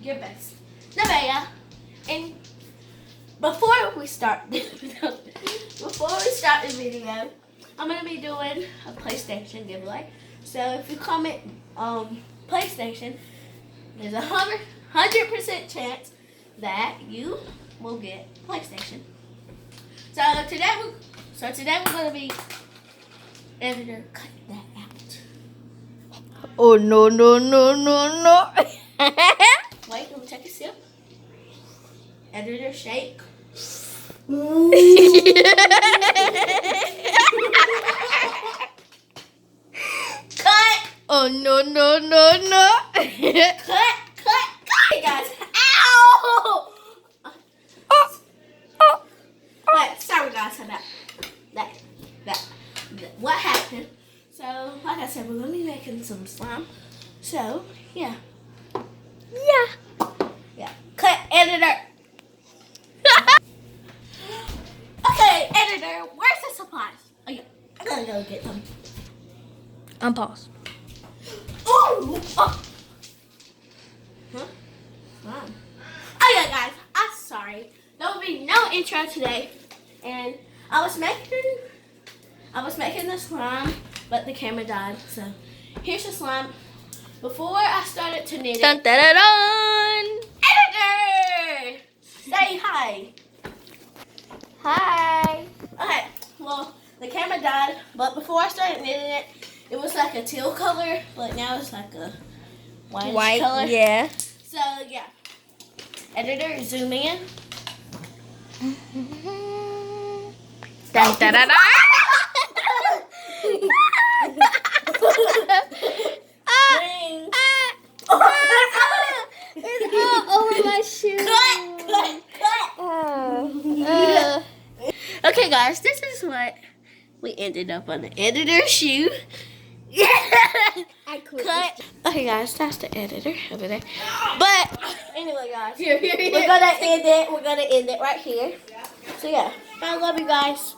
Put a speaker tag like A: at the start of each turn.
A: your best. Nevaeh, and before we start the video, I'm gonna be doing a PlayStation giveaway. So if you comment PlayStation, there's a 100% chance that you will get PlayStation. So today we're gonna be editor cut that out.
B: Oh no.
A: Wait, let me take a sip. Editor shake. Cut!
B: Oh no.
A: Cut! Hey guys! Ow! Wait, sorry guys for that. What happened? So, like I said, we're gonna be making some slime. So, yeah. Cut, editor. Okay, editor. Where's the supplies? Oh yeah, I gotta go get them.
B: Unpause.
A: Ooh! Oh. Huh? Oh yeah, guys. I'm sorry. There will be no intro today, and I was making the slime, but the camera died. So here's the slime. Before I started to knit it,
B: Dun.
A: editor, say hi.
B: Hi.
A: Okay. Well, the camera died, but before I started knitting it, it was like a teal color, but now it's like a white color.
B: Yeah.
A: So yeah. Editor, zoom in.
B: Dun.
A: Dang.
B: It's all over my shoe.
A: Cut. Okay, guys, this is what we ended up on the editor's shoe.
B: I quit.
A: Cut. Okay, guys, that's the editor over there. But anyway, guys, we're gonna end it. We're gonna end it right here. So yeah, I love you guys.